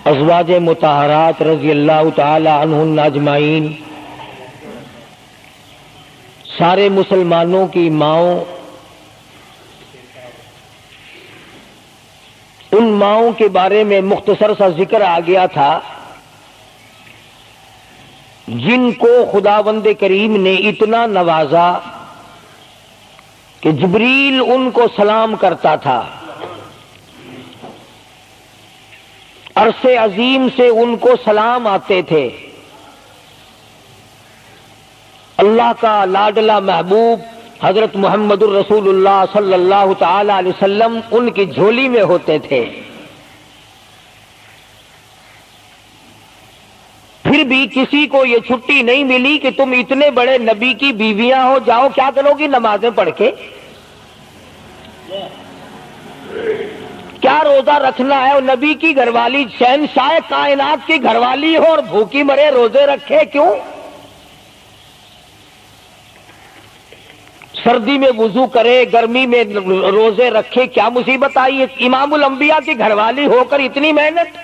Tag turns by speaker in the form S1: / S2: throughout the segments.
S1: ازواج مطہرات رضی اللہ تعالی عنہن اجمعین، سارے مسلمانوں کی ماؤں، ان ماؤں کے بارے میں مختصر سا ذکر آ گیا تھا جن کو خداوند کریم نے اتنا نوازا کہ جبریل ان کو سلام کرتا تھا، عرش عظیم سے ان کو سلام آتے تھے۔ اللہ کا لاڈلا محبوب حضرت محمد الرسول اللہ صلی اللہ تعالی علیہ وسلم ان کی جھولی میں ہوتے تھے۔ پھر بھی کسی کو یہ چھٹی نہیں ملی کہ تم اتنے بڑے نبی کی بیویاں ہو، جاؤ کیا کرو گی نمازیں پڑھ کے؟ کیا روزہ رکھنا ہے؟ اور نبی کی گھر والی، شہنشاہ کائنات کی گھر والی ہو اور بھوکی مرے، روزے رکھے کیوں؟ سردی میں وضو کرے، گرمی میں روزے رکھے، کیا مصیبت آئی ہے؟ امام الانبیاء کی گھر والی ہو کر اتنی محنت؟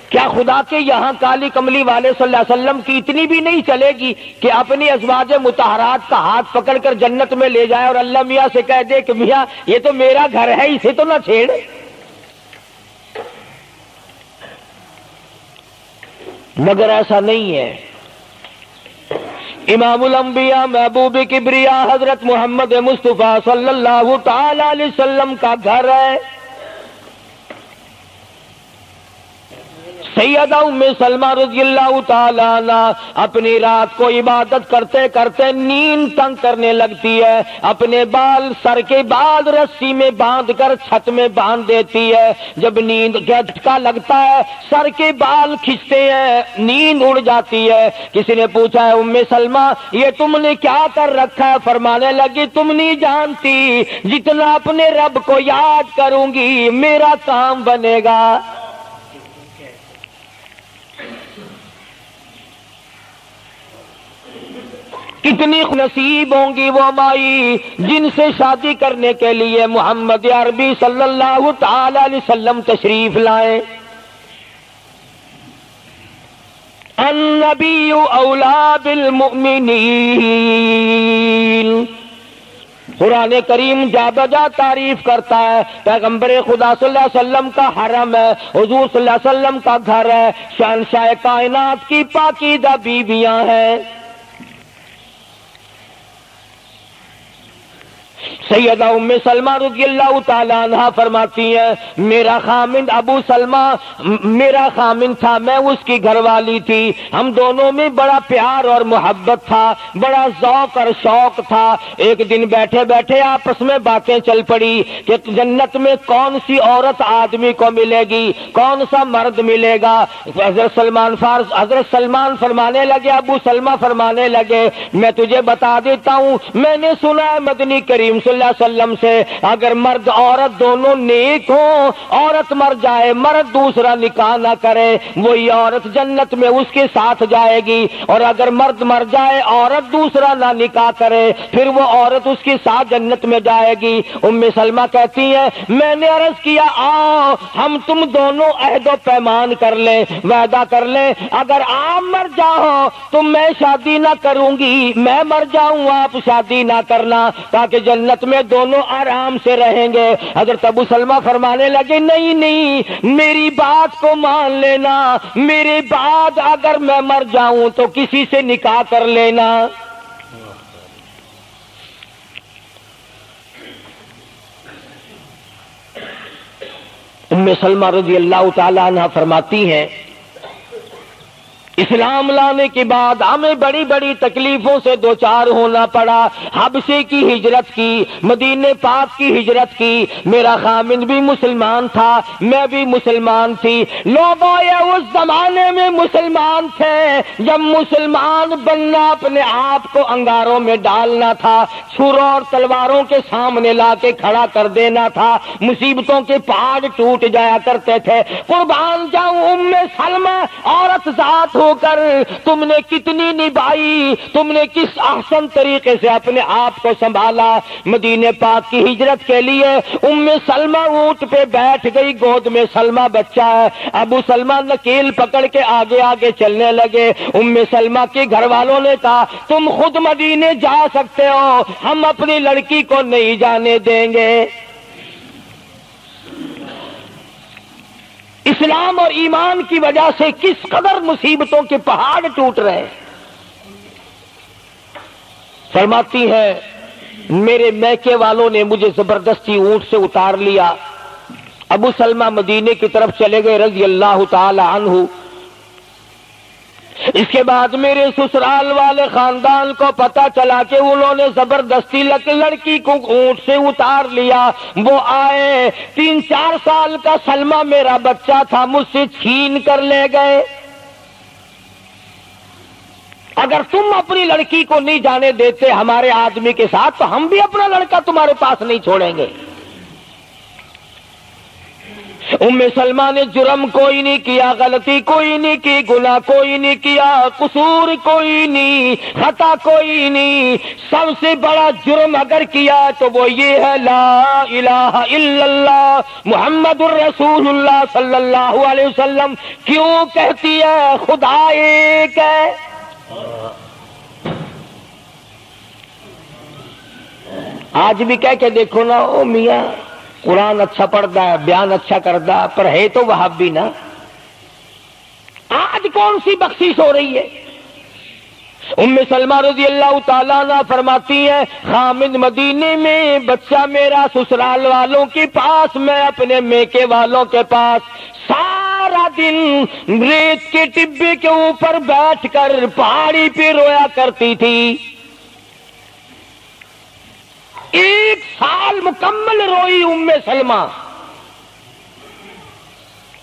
S1: کیا خدا کے یہاں کالی کملی والے صلی اللہ علیہ وسلم کی اتنی بھی نہیں چلے گی کہ اپنی ازواج مطہرات کا ہاتھ پکڑ کر جنت میں لے جائے اور اللہ میاں سے کہہ دے کہ میاں یہ تو میرا گھر ہے، اسے تو نہ چھیڑ؟ مگر ایسا نہیں ہے۔ امام الانبیاء محبوب کبریا حضرت محمد مصطفیٰ صلی اللہ تعالی علیہ وسلم کا گھر ہے۔ سیدہ ام سلمہ رضی اللہ تعالی عنہ اپنی رات کو عبادت کرتے کرتے نیند تنگ کرنے لگتی ہے، اپنے بال، سر کے بال رسی میں باندھ کر چھت میں باندھ دیتی ہے۔ جب نیند کا جھٹکا لگتا ہے، سر کے بال کھنچتے ہیں، نیند اڑ جاتی ہے۔ کسی نے پوچھا ہے ام سلمہ یہ تم نے کیا کر رکھا ہے؟ فرمانے لگی تم نہیں جانتی، جتنا اپنے رب کو یاد کروں گی میرا کام بنے گا۔ کتنی نصیب ہوں گی وہ مائی جن سے شادی کرنے کے لیے محمد عربی صلی اللہ تعالی علیہ وسلم تشریف لائے۔ النبی اولا بالمؤمنین، قرآن کریم جا بجا تعریف کرتا ہے پیغمبر خدا صلی اللہ علیہ وسلم کا حرم ہے، حضور صلی اللہ علیہ وسلم کا گھر ہے، شہنشاہ کائنات کی پاکیزہ بیویاں ہیں۔ سیدہ ام سلمہ رضی اللہ تعالی عنہ فرماتی ہیں میرا خامند ابو سلمہ میرا خامند تھا، میں اس کی گھر والی تھی، ہم دونوں میں بڑا پیار اور محبت تھا، بڑا ذوق اور شوق تھا۔ ایک دن بیٹھے بیٹھے آپس میں باتیں چل پڑی کہ جنت میں کون سی عورت آدمی کو ملے گی، کون سا مرد ملے گا۔ حضرت سلمان فرمانے لگے، ابو سلمہ فرمانے لگے میں تجھے بتا دیتا ہوں، میں نے سنا ہے مدنی کریم صلی اللہ علیہ وسلم سے اگر مرد عورت دونوں نیک ہوں، عورت مر جائے مرد دوسرا نکاح نہ کرے، وہی عورت جنت میں اس کے ساتھ جائے گی، اور اگر مرد مر جائے عورت دوسرا نہ نکاح کرے پھر وہ عورت اس کے ساتھ جنت میں جائے گی۔ ام سلمہ کہتی ہے میں نے عرض کیا آؤ ہم تم دونوں عہد و پیمان کر لیں، وعدہ کر لیں، اگر آپ مر جاؤ تو میں شادی نہ کروں گی، میں مر جاؤں آپ شادی نہ کرنا، تاکہ جنت میں دونوں آرام سے رہیں گے۔ حضرت ابو سلمہ فرمانے لگے نہیں نہیں میری بات کو مان لینا، میرے بعد اگر میں مر جاؤں تو کسی سے نکاح کر لینا۔ ام سلمہ رضی اللہ تعالی عنہ فرماتی ہیں اسلام لانے کے بعد ہمیں بڑی بڑی تکلیفوں سے دوچار ہونا پڑا، حبشے کی ہجرت کی، مدینے پاک کی ہجرت کی، میرا خامند بھی مسلمان تھا، میں بھی مسلمان تھی۔ لوگوں یہ اس زمانے میں مسلمان تھے جب مسلمان بننا اپنے آپ کو انگاروں میں ڈالنا تھا، چھروں اور تلواروں کے سامنے لا کے کھڑا کر دینا تھا، مصیبتوں کے پہاڑ ٹوٹ جایا کرتے تھے۔ قربان جاؤں ام سلمہ عورت ذات ہو کر تم نے کتنی نبھائی، تم نے کس احسن طریقے سے اپنے آپ کو سنبھالا۔ مدینے پاک کی ہجرت کے لیے ام سلمہ اونٹ پہ بیٹھ گئی، گود میں سلمہ بچہ ہے، ابو سلمہ نکیل پکڑ کے آگے آگے چلنے لگے۔ ام سلمہ کے گھر والوں نے کہا تم خود مدینے جا سکتے ہو، ہم اپنی لڑکی کو نہیں جانے دیں گے۔ اسلام اور ایمان کی وجہ سے کس قدر مصیبتوں کے پہاڑ ٹوٹ رہے۔ فرماتی ہے میرے میکے والوں نے مجھے زبردستی اونٹ سے اتار لیا۔ ابو سلمہ مدینے کی طرف چلے گئے رضی اللہ تعالی عنہ۔ اس کے بعد میرے سسرال والے خاندان کو پتا چلا کہ انہوں نے زبردستی لڑکی کو اونٹ سے اتار لیا۔ وہ آئے، 3-4 سال کا سلمہ میرا بچہ تھا، مجھ سے چھین کر لے گئے۔ اگر تم اپنی لڑکی کو نہیں جانے دیتے ہمارے آدمی کے ساتھ تو ہم بھی اپنا لڑکا تمہارے پاس نہیں چھوڑیں گے۔ ام سلمہ نے جرم کوئی نہیں کیا، غلطی کوئی نہیں کی، گناہ کوئی نہیں کیا، قصور کوئی نہیں، خطا کوئی نہیں۔ سب سے بڑا جرم اگر کیا تو وہ یہ ہے لا الہ الا اللہ محمد الرسول اللہ صلی اللہ علیہ وسلم۔ کیوں کہتی ہے خدا ایک ہے؟ آج بھی کہہ کے دیکھو نا، او میاں قرآن اچھا پڑھتا ہے، بیان اچھا کرتا، پر ہے تو وہابی نا۔ آج کون سی بخشش ہو رہی ہے؟ ام سلمہ رضی اللہ تعالیٰ عنہ فرماتی ہے خامد مدینے میں، بچہ میرا سسرال والوں کے پاس، میں اپنے میکے والوں کے پاس۔ سارا دن ریت کے ٹبے کے اوپر بیٹھ کر پہاڑی پہ رویا کرتی تھی۔ 1 سال مکمل روئی ام سلمہ،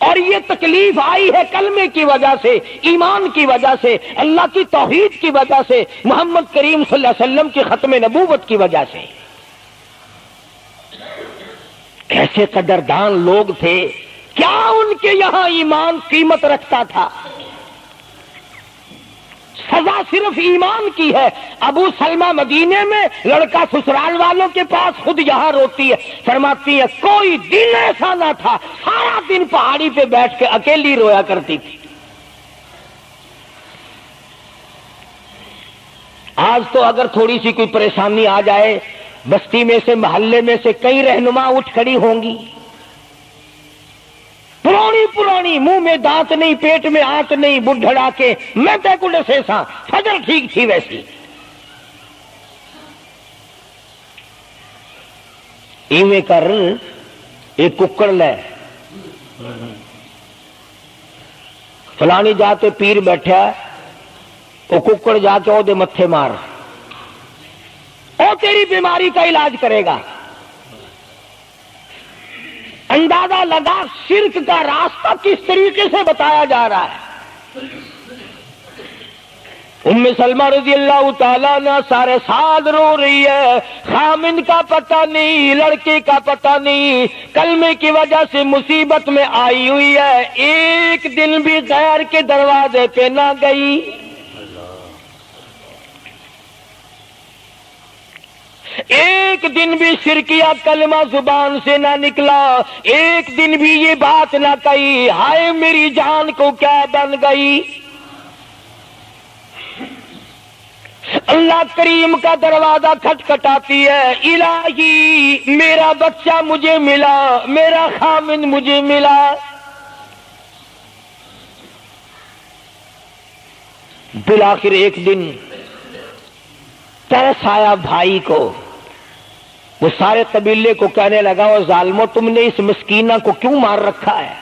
S1: اور یہ تکلیف آئی ہے کلمے کی وجہ سے، ایمان کی وجہ سے، اللہ کی توحید کی وجہ سے، محمد کریم صلی اللہ علیہ وسلم کی ختم نبوت کی وجہ سے۔ کیسے قدردان لوگ تھے، کیا ان کے یہاں ایمان قیمت رکھتا تھا؟ سزا صرف ایمان کی ہے۔ ابو سلمہ مدینے میں، لڑکا سسرال والوں کے پاس، خود یہاں روتی ہے۔ فرماتی ہے کوئی دن ایسا نہ تھا، سارا دن پہاڑی پہ بیٹھ کے اکیلی رویا کرتی تھی۔ آج تو اگر تھوڑی سی کوئی پریشانی آ جائے، بستی میں سے، محلے میں سے کئی رہنما اٹھ کھڑی ہوں گی، پرانی منہ میں دانت نہیں، پیٹ میں آنت نہیں، بڑھڑا کے میں تے کو ڈسے سا، فجر ٹھیک تھی ویسی۔ ایویں کر ایک ککڑ لے، فلانی جاتے پیر بیٹھا، وہ ککڑ جا کے وہ دے متھے مار، وہ تیری بیماری کا علاج کرے گا۔ اندازہ لگا شرک کا راستہ کس طریقے سے بتایا جا رہا ہے۔ ام سلمہ رضی اللہ تعالیٰ عنہ سارے سال رو رہی ہے، خامند کا پتہ نہیں، لڑکے کا پتہ نہیں، کلمے کی وجہ سے مصیبت میں آئی ہوئی ہے، ایک دن بھی غیر کے دروازے پہ نہ گئی۔ ایک دن بھی شرکیہ کلمہ زبان سے نہ نکلا، ایک دن بھی یہ بات نہ کہی ہائے میری جان کو کیا بن گئی۔ اللہ کریم کا دروازہ کھٹکھٹاتی ہے، الہی میرا بچہ مجھے ملا، میرا خامند مجھے ملا۔ بالآخر ایک دن ترس آیا بھائی کو، وہ سارے قبیلے کو کہنے لگا وہ ظالمو تم نے اس مسکینہ کو کیوں مار رکھا ہے؟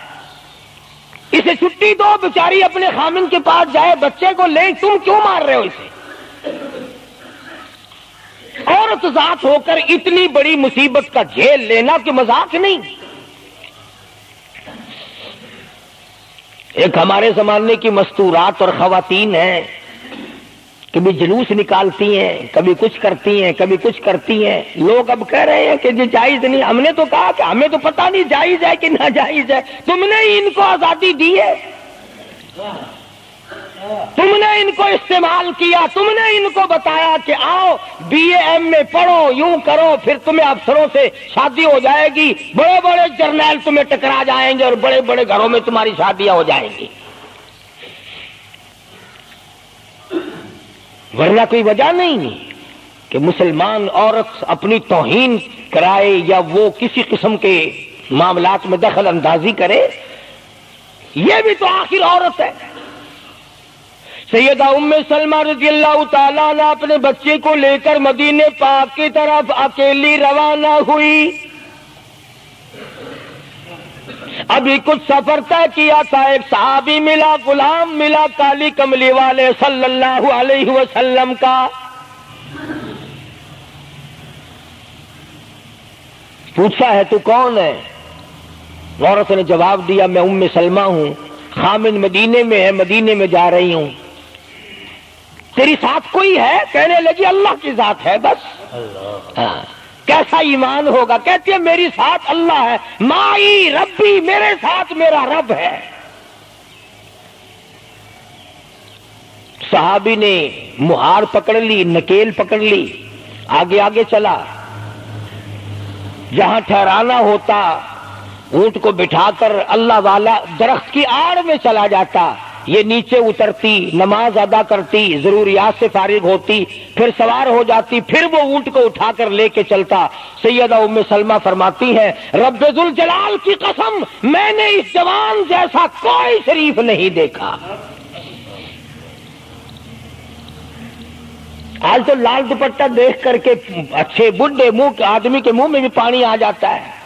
S1: اسے چھٹی دو، بیچاری اپنے خامند کے پاس جائے، بچے کو لے، تم کیوں مار رہے ہو اسے؟ عورت ذات ہو کر اتنی بڑی مصیبت کا جھیل لینا کہ مذاق نہیں۔ ایک ہمارے زمانے کی مستورات اور خواتین ہیں، کبھی جلوس نکالتی ہیں، کبھی کچھ کرتی ہیں، کبھی کچھ کرتی ہیں۔ لوگ اب کہہ رہے ہیں کہ یہ جائز نہیں، ہم نے تو کہا کہ ہمیں تو پتہ نہیں جائز ہے کہ ناجائز ہے، تم نے ہی ان کو آزادی دی ہے۔ تم نے ان کو استعمال کیا، تم نے ان کو بتایا کہ آؤ بی اے ایم میں پڑھو، یوں کرو، پھر تمہیں افسروں سے شادی ہو جائے گی، بڑے بڑے جرنیل تمہیں ٹکرا جائیں گے اور بڑے بڑے گھروں میں تمہاری شادیاں ہو جائیں گی، ورنہ کوئی وجہ نہیں کہ مسلمان عورت اپنی توہین کرائے یا وہ کسی قسم کے معاملات میں دخل اندازی کرے، یہ بھی تو آخر عورت ہے۔ سیدہ ام سلمہ رضی اللہ تعالیٰ عنہ اپنے بچے کو لے کر مدینے پاک کی طرف اکیلی روانہ ہوئی۔ ابھی کچھ سفر طے کیا تھا، ایک صحابی ملا، غلام ملا کالی کملی والے صلی اللہ علیہ وسلم کا۔ پوچھا ہے تو کون ہے؟ عورت نے جواب دیا میں ام سلمہ ہوں، خامن مدینے میں ہے، مدینے میں جا رہی ہوں۔ تیری ساتھ کوئی ہے؟ کہنے لگی اللہ کی ذات ہے بس۔ کیسا ایمان ہوگا؟ کہتی ہے میری ساتھ اللہ ہے، مائی ربی، میرے ساتھ میرا رب ہے۔ صحابی نے مہار پکڑ لی، نکیل پکڑ لی، آگے آگے چلا، جہاں ٹھہرانا ہوتا اونٹ کو بٹھا کر اللہ والا درخت کی آڑ میں چلا جاتا، یہ نیچے اترتی، نماز ادا کرتی، ضروریات سے فارغ ہوتی، پھر سوار ہو جاتی، پھر وہ اونٹ کو اٹھا کر لے کے چلتا۔ سیدہ ام سلمہ فرماتی ہیں رب ذوالجلال کی قسم میں نے اس جوان جیسا کوئی شریف نہیں دیکھا۔ آج تو لال دوپٹہ دیکھ کر کے اچھے بڈھے منہ آدمی کے منہ میں بھی پانی آ جاتا ہے،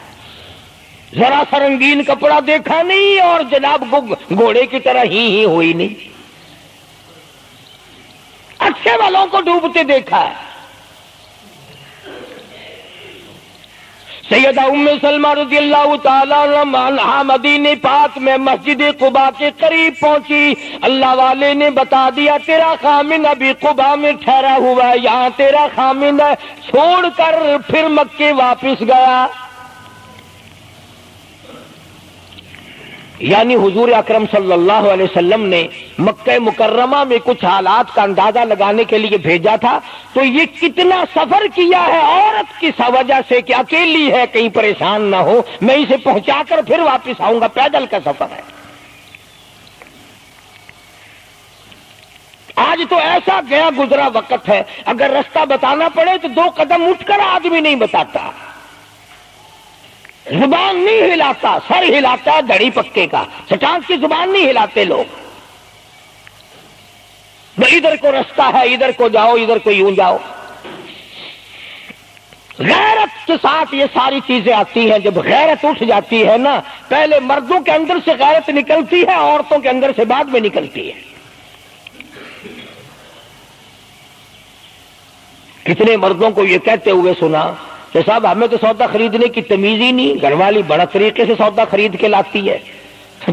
S1: ذرا سا رنگین کپڑا دیکھا نہیں اور جناب گھوڑے کی طرح ہی ہوئی نہیں، اچھے والوں کو ڈوبتے دیکھا ہے۔ سیدہ ام سلمہ رضی اللہ تعالی عنہا مدینے پاک میں مسجد قباء کے قریب پہنچی، اللہ والے نے بتا دیا تیرا خامن ابھی قباء میں ٹھہرا ہوا ہے، یہاں تیرا خامن ہے، چھوڑ کر پھر مکے واپس گیا۔ یعنی حضور اکرم صلی اللہ علیہ وسلم نے مکہ مکرمہ میں کچھ حالات کا اندازہ لگانے کے لیے بھیجا تھا، تو یہ کتنا سفر کیا ہے عورت کی وجہ سے کہ اکیلی ہے، کہیں پریشان نہ ہو، میں اسے پہنچا کر پھر واپس آؤں گا، پیدل کا سفر ہے۔ آج تو ایسا گیا گزرا وقت ہے، اگر رستہ بتانا پڑے تو 2 قدم اٹھ کر آدمی نہیں بتاتا، زبان نہیں ہلاتا، سر ہلاتا ہے دھڑی پکے کا، سٹانس کی زبان نہیں ہلاتے لوگ۔ ادھر کو رستہ ہے، ادھر کو جاؤ، ادھر کو یوں جاؤ۔ غیرت کے ساتھ یہ ساری چیزیں آتی ہیں۔ جب غیرت اٹھ جاتی ہے نا، پہلے مردوں کے اندر سے غیرت نکلتی ہے، عورتوں کے اندر سے بعد میں نکلتی ہے۔ کتنے مردوں کو یہ کہتے ہوئے سنا کہ صاحب ہمیں تو سودا خریدنے کی تمیز ہی نہیں، گھر والی بڑا طریقے سے سودا خرید کے لاتی ہے۔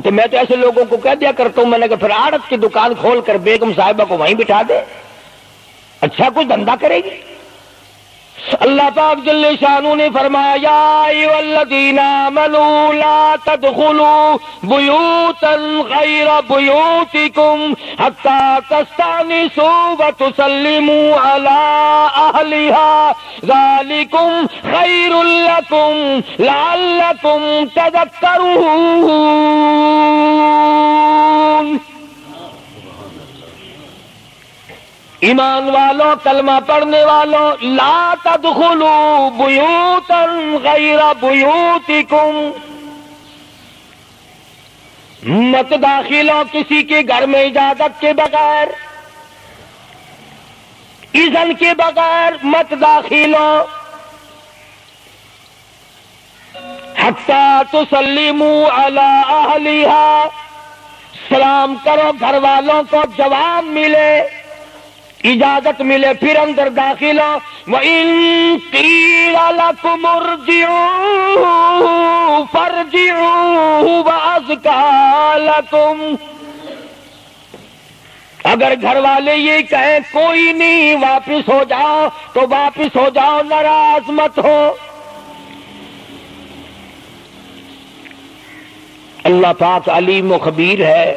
S1: تو میں تو ایسے لوگوں کو کہہ دیا کرتا ہوں، میں نے کہا پھر آڑت کی دکان کھول کر بیگم صاحبہ کو وہیں بٹھا دے، اچھا کچھ دھندا کرے گی۔ اللہ پاک جل شانہ نے فرمایا یا ایھا الذین آمنوا لا تدخلوا بیوتا غیر بیوتکم حتی تستأنسوا وتسلموا علی اہلہا ذالکم خیر لکم لعلکم تذکرون۔ ایمان والوں، کلمہ پڑھنے والوں، لا تدخلوا بیوتا غیر بیوتکم، مت داخل ہو کسی کے گھر میں اجازت کے بغیر، اذن کے بغیر مت داخل ہو، حتی تسلموا علی اہلہا، سلام کرو گھر والوں کو، جواب ملے، اجازت ملے، پھر اندر داخل ہو۔ وَإِن قِيلَ لَكُمُ ارْجِعُوا فَارْجِعُوا هُوَ أَزْكَىٰ لَكُمْ، اگر گھر والے یہ کہیں کوئی نہیں واپس ہو جاؤ تو واپس ہو جاؤ، ناراض مت ہو۔ اللہ پاک علیم و خبیر ہے،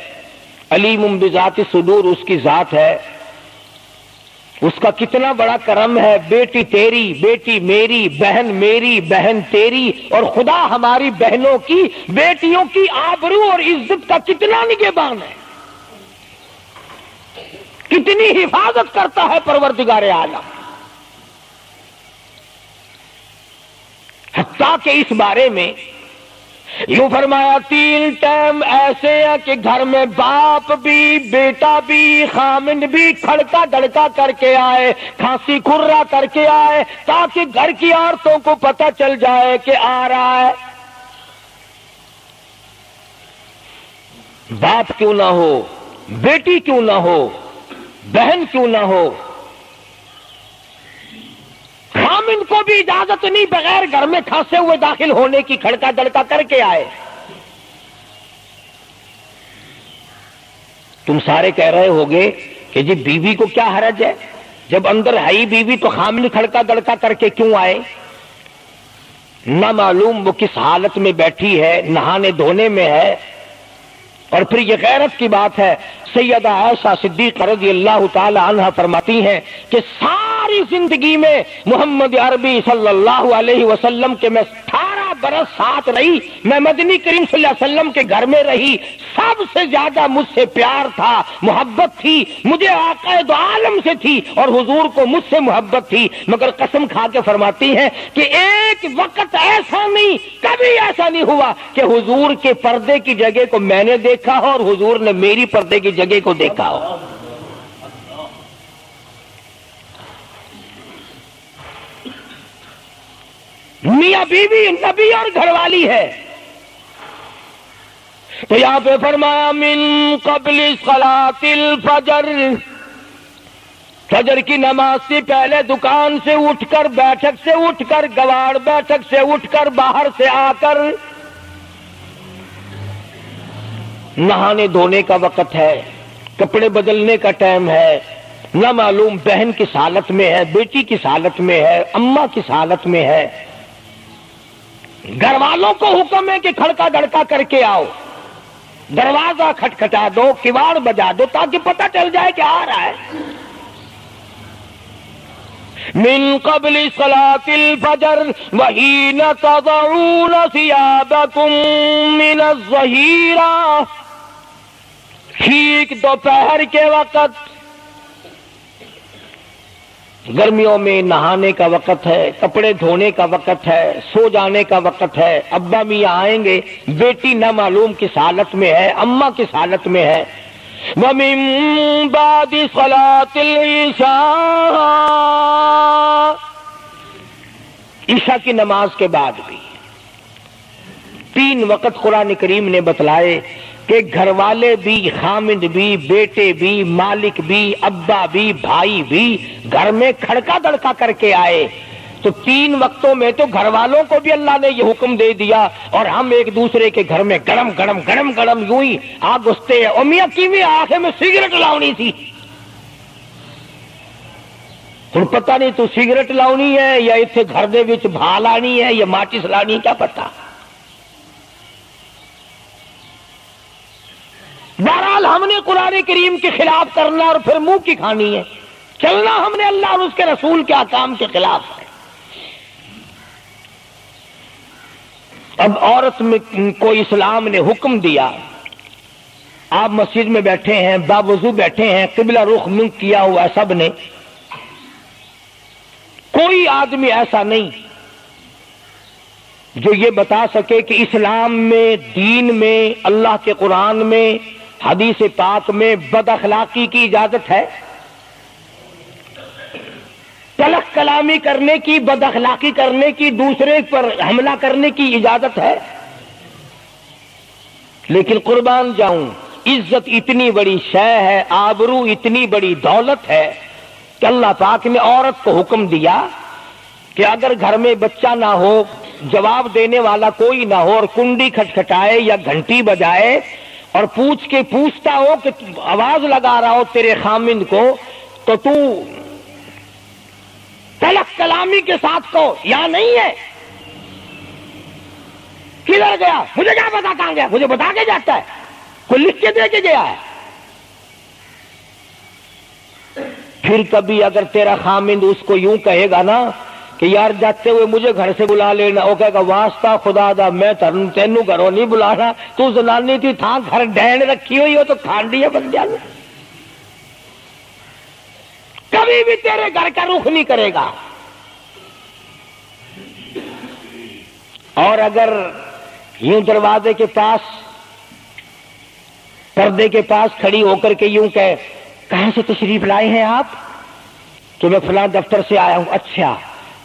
S1: علیم بذات الصدور اس کی ذات ہے، اس کا کتنا بڑا کرم ہے. بیٹی تیری، بیٹی میری، بہن میری، بہن تیری، اور خدا ہماری بہنوں کی، بیٹیوں کی آبرو اور عزت کا کتنا نگہبان ہے، کتنی حفاظت کرتا ہے پروردگار عالم. حتیٰ کہ اس بارے میں یوں فرمایا 3 ٹائم ایسے ہیں کہ گھر میں باپ بھی، بیٹا بھی، خامند بھی کھڑکا دڑکا کر کے آئے، کھانسی کھرا کر کے آئے، تاکہ گھر کی عورتوں کو پتہ چل جائے کہ آ رہا ہے. باپ کیوں نہ ہو، بیٹی کیوں نہ ہو، بہن کیوں نہ ہو، خامند کو بھی اجازت نہیں بغیر گھر میں کھانسے ہوئے داخل ہونے کی، کھڑکا دڑکا کر کے آئے. تم سارے کہہ رہے ہوگے کہ جی بیوی کو کیا حرج ہے، جب اندر ہے ہی بیوی تو خامند کھڑکا دڑکا کر کے کیوں آئے؟ نہ معلوم وہ کس حالت میں بیٹھی ہے، نہانے دھونے میں ہے. اور پھر یہ غیرت کی بات ہے، سیدہ عائشہ صدیقہ رضی اللہ تعالی عنہا فرماتی ہیں کہ ساری زندگی میں محمد عربی صلی اللہ علیہ وسلم کے میں 18 برس ساتھ رہی، میں مدنی کریم صلی اللہ علیہ وسلم کے گھر میں رہی، سب سے زیادہ مجھ سے پیار تھا، محبت تھی، مجھے آقا دو عالم سے تھی اور حضور کو مجھ سے محبت تھی. مگر قسم کھا کے فرماتی ہیں کہ ایک وقت ایسا نہیں، کبھی ایسا نہیں ہوا کہ حضور کے پردے کی جگہ کو میں نے دیکھا ہو اور حضور نے میری پردے کی جگہ کو دیکھا ہو. میاں بیوی نبی اور گھر والی ہے. تو یہاں پہ فرمایا من قبل صلاۃ الفجر، فجر کی نماز سے پہلے دکان سے اٹھ کر، بیٹھک سے اٹھ کر، گواڑ بیٹھک سے اٹھ کر، باہر سے آ کر نہانے دھونے کا وقت ہے، کپڑے بدلنے کا ٹائم ہے. نہ معلوم بہن کس حالت میں ہے، بیٹی کس حالت میں ہے، اماں کس حالت میں ہے. گھر والوں کو حکم ہے کہ کھڑکا دڑکا کر کے آؤ، دروازہ کھٹکھٹا دو، کواڑ بجا دو، تاکہ پتہ چل جائے کہ آ رہا ہے. من قبل صلاۃ الفجر وحین تضعون ثیابکم من الظہیرہ، ٹھیک دوپہر کے وقت، گرمیوں میں نہانے کا وقت ہے، کپڑے دھونے کا وقت ہے، سو جانے کا وقت ہے. ابا میاں آئیں گے، بیٹی نہ معلوم کس حالت میں ہے، اماں کس حالت میں ہے. وَمِن بَعْدِ صَلَاةِ الْعِشَاءِ، عشاء کی نماز کے بعد بھی 3 وقت قرآن کریم نے بتلائے کہ گھر والے بھی، خامند بھی، بیٹے بھی، مالک بھی، ابا بھی، بھائی بھی گھر میں کھڑکا دڑکا کر کے آئے. تو 3 وقتوں میں تو گھر والوں کو بھی اللہ نے یہ حکم دے دیا، اور ہم ایک دوسرے کے گھر میں گرم گرم گرم گرم یوں ہی آ گھستے ہیں. اور میاں کیویں آنکھیں میں سگریٹ لاؤنی تھی، ہن پتہ نہیں تو سگریٹ لاؤنی ہے یا اتنے گھر دے وچ بھا لانی ہے یا ماچس لانی، کیا پتہ. بہرحال ہم نے قرآن کریم کے خلاف کرنا اور پھر منہ کی کھانی ہے، چلنا ہم نے اللہ اور اس کے رسول کے احکام کے خلاف ہے. اب عورت میں کو اسلام نے حکم دیا، آپ مسجد میں بیٹھے ہیں، باوضو بیٹھے ہیں، قبلہ رخ منہ کیا ہوا ہے سب نے، کوئی آدمی ایسا نہیں جو یہ بتا سکے کہ اسلام میں، دین میں، اللہ کے قرآن میں، حدیث پاک میں بد اخلاقی کی اجازت ہے، تلخ کلامی کرنے کی، بد اخلاقی کرنے کی، دوسرے پر حملہ کرنے کی اجازت ہے. لیکن قربان جاؤں، عزت اتنی بڑی شے ہے، آبرو اتنی بڑی دولت ہے کہ اللہ پاک نے عورت کو حکم دیا کہ اگر گھر میں بچہ نہ ہو، جواب دینے والا کوئی نہ ہو، اور کنڈی کھٹکھٹائے یا گھنٹی بجائے اور پوچھتا ہو کہ آواز لگا رہا ہو تیرے خامند کو، تو تو تلخ کلامی کے ساتھ کہو یا نہیں ہے، کدھر گیا، مجھے کیا پتا کہاں گیا، مجھے بتا کے جاتا ہے، کوئی لکھ کے دے کے گیا ہے. پھر کبھی اگر تیرا خامند اس کو یوں کہے گا نا کہ یار جاتے ہوئے مجھے گھر سے بلا لینا، وہ کہے گا واسطہ خدا دا میں تینوں گھروں نہیں بلانا، تو زنانی تھی تھا گھر ڈین رکھی ہوئی ہو تو کھانڈی ہے بن جانا، کبھی بھی تیرے گھر کا رخ نہیں کرے گا۔ اور اگر یوں دروازے کے پاس پردے کے پاس کھڑی ہو کر کے یوں کہے کہاں سے تشریف لائے ہیں آپ؟ تو میں فلاں دفتر سے آیا ہوں۔ اچھا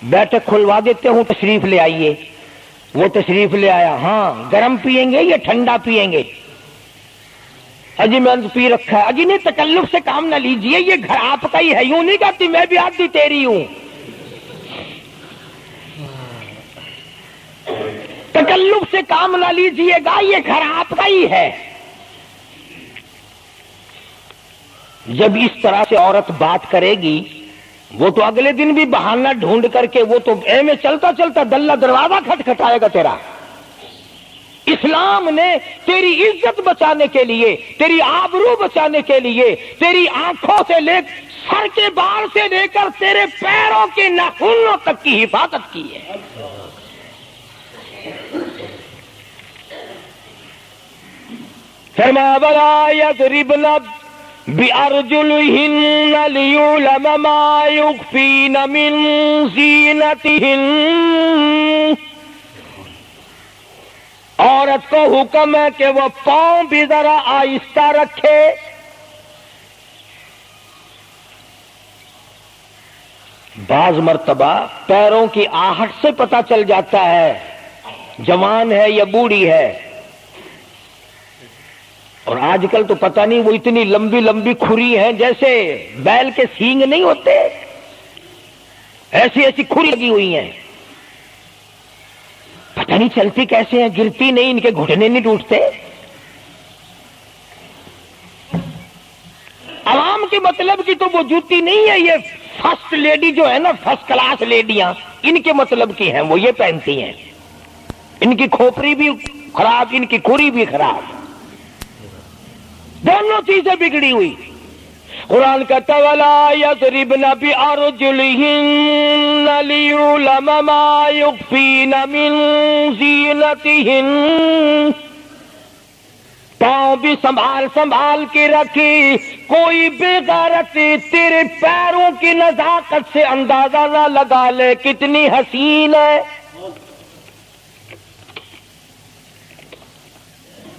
S1: بیٹھک کھلوا دیتے ہوں، تشریف لے آئیے۔ وہ تشریف لے آیا، ہاں گرم پیئیں گے یا ٹھنڈا پیئیں گے؟ اجی میں پی رکھا ہے۔ اجی نہیں، تکلف سے کام نہ لیجئے، یہ گھر آپ کا ہی ہے، یوں نہیں کہتی میں بھی آدھی تیری ہوں۔ تکلف سے کام نہ لیجئے گا، یہ گھر آپ کا ہی ہے۔ جب اس طرح سے عورت بات کرے گی، وہ تو اگلے دن بھی بہانہ ڈھونڈ کر کے وہ تو اے میں چلتا چلتا دلہ دروازہ کھٹکھٹائے گا تیرا۔ اسلام نے تیری عزت بچانے کے لیے، تیری آبرو بچانے کے لیے، تیری آنکھوں سے لے سر کے بال سے لے کر تیرے پیروں کے ناخنوں تک کی حفاظت کی ہے۔ فرمایا وَلَا يَضْرِبْنَ بِأَرْجُلِهِنَّ لِيُعْلَمَ مَا يُخْفِينَ مِنْ زِينَتِهِنَّ۔ عورت کو حکم ہے کہ وہ پاؤں بھی ذرا آہستہ رکھے۔ بعض مرتبہ پیروں کی آہٹ سے پتہ چل جاتا ہے جوان ہے یا بوڑھی ہے۔ اور آج کل تو پتہ نہیں وہ اتنی لمبی لمبی کھری ہیں جیسے بیل کے سینگ نہیں ہوتے، ایسی ایسی کھری لگی ہوئی ہیں، پتہ نہیں چلتی کیسے ہیں، گرتی نہیں، ان کے گھٹنے نہیں ٹوٹتے۔ عوام کے مطلب کی تو وہ جوتی نہیں ہے، یہ فرسٹ لیڈی جو ہے نا، فرسٹ کلاس لیڈیاں، ان کے مطلب کی ہیں، وہ یہ پہنتی ہیں۔ ان کی کھوپڑی بھی خراب، ان کی کھری بھی خراب، دونوں چیزیں بگڑی ہوئی۔ قرآن کہتا ہے وَلَا يَضْرِبْنَ بِأَرْجُلِهِنَّ لِيُعْلَمَ مَا يُخْفِينَ مِنْ زِينَتِهِنَّ۔ پاؤں بھی سنبھال سنبھال کے رکھی، کوئی بے غیرت تیرے پیروں کی نزاکت سے اندازہ نہ لگا لے کتنی حسین ہے۔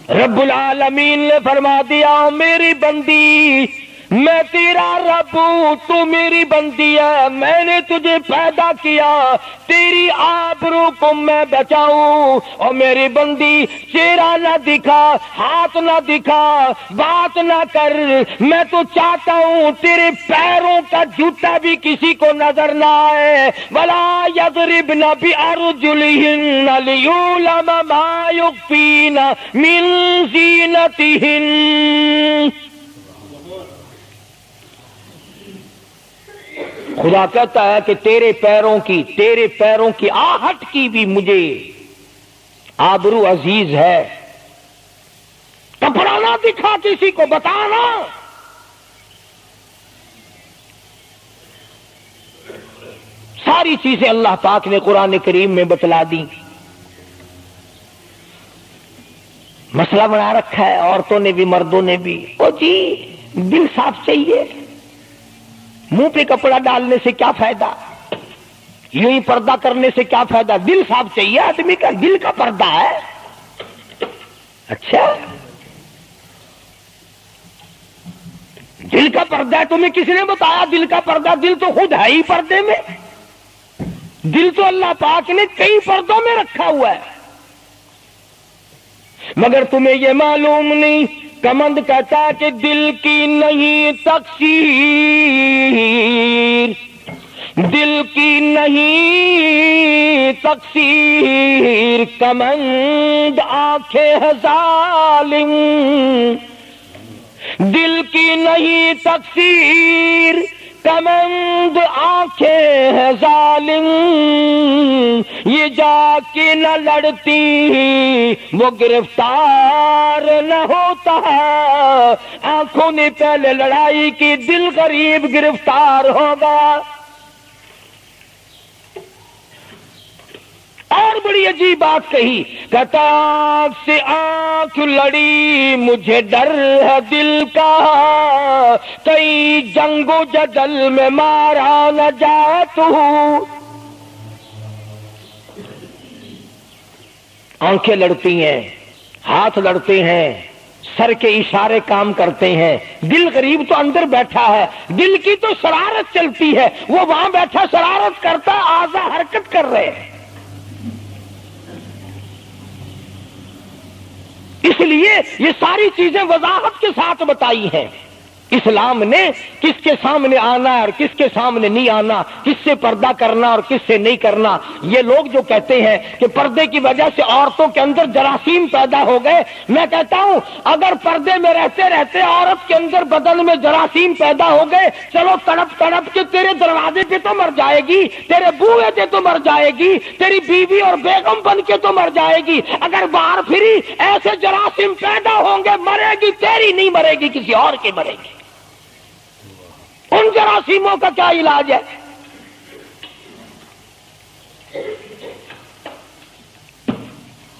S1: رب العالمین نے فرما دیا میری بندی، میں تیرا رب ہوں، تو میری بندی ہے، میں نے تجھے پیدا کیا تیری آبرو کو میں بچاؤں۔ اور میری بندی چہرہ نہ دکھا، ہاتھ نہ دکھا، بات نہ کر، میں تو چاہتا ہوں تیرے پیروں کا جوتا بھی کسی کو نظر نہ آئے۔ وَلَا يَضْرِبْنَ بِأَرْجُلِهِنَّ لِيُعْلَمَ مَا يُخْفِينَ مِنْ زِينَتِهِنَّ۔ خدا کہتا ہے کہ تیرے پیروں کی آہٹ کی بھی مجھے آبرو عزیز ہے۔ کپڑا نہ دکھا کسی کو، بتانا۔ ساری چیزیں اللہ پاک نے قرآن کریم میں بتلا دی۔ مسئلہ بنا رکھا ہے عورتوں نے بھی مردوں نے بھی، او جی دل صاف چاہیے، منہ پہ کپڑا ڈالنے سے کیا فائدہ، یوں ہی پردہ کرنے سے کیا فائدہ، دل صاف چاہیے آدمی کا، دل کا پردہ ہے۔ اچھا دل کا پردہ ہے، تمہیں کس نے بتایا دل کا پردہ؟ دل تو خود ہے ہی پردے میں، دل تو اللہ پاک نے کئی پردوں میں رکھا ہوا ہے، مگر تمہیں یہ معلوم نہیں۔ کمند کہتا ہے کہ دل کی نہیں تقصیر، دل کی نہیں تقصیر، کمند آنکھیں ہے ظالم، دل کی نہیں تقصیر، کمند آنکھیں ہیں ظالم، یہ جا کے نہ لڑتی وہ گرفتار نہ ہوتا، آنکھوں نے پہلے لڑائی کی دل غریب گرفتار ہوگا۔ اور بڑی عجیب بات کہی، کہتا آنکھ سے آنکھ لڑی مجھے ڈر ہے دل کا، کئی جنگ و جدل میں مارا نہ جائے تو۔ آنکھیں لڑتی ہیں، ہاتھ لڑتے ہیں، سر کے اشارے کام کرتے ہیں، دل غریب تو اندر بیٹھا ہے، دل کی تو شرارت چلتی ہے، وہ وہاں بیٹھا شرارت کرتا، اعضا حرکت کر رہے ہیں۔ اس لیے یہ ساری چیزیں وضاحت کے ساتھ بتائی ہیں۔ اسلام نے کس کے سامنے آنا اور کس کے سامنے نہیں آنا، کس سے پردہ کرنا اور کس سے نہیں کرنا۔ یہ لوگ جو کہتے ہیں کہ پردے کی وجہ سے عورتوں کے اندر جراثیم پیدا ہو گئے، میں کہتا ہوں اگر پردے میں رہتے رہتے عورت کے اندر بدن میں جراثیم پیدا ہو گئے، چلو تڑپ تڑپ کے تیرے دروازے پہ تو مر جائے گی، تیرے بوئے پہ تو مر جائے گی، تیری بیوی اور بیگم بن کے تو مر جائے گی۔ اگر باہر پھری ایسے جراثیم پیدا ہوں گے، مرے گی تیری نہیں مرے گی، کسی اور کی مرے گی۔ ان جراثیموں کا کیا علاج ہے؟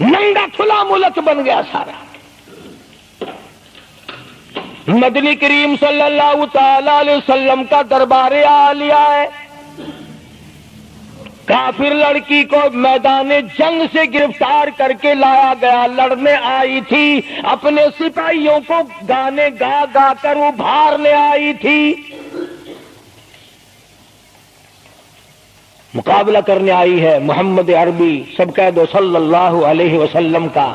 S1: ننگا کھلا ملک بن گیا سارا۔ مدنی کریم صلی اللہ تعالی علیہ وسلم کا دربار عالیہ ہے، کافر لڑکی کو میدان جنگ سے گرفتار کر کے لایا گیا، لڑنے آئی تھی، اپنے سپاہیوں کو گانے گا گا کر ابھارنے آئی تھی، مقابلہ کرنے آئی ہے محمد عربی سب کہہ دو صلی اللہ علیہ وسلم کا،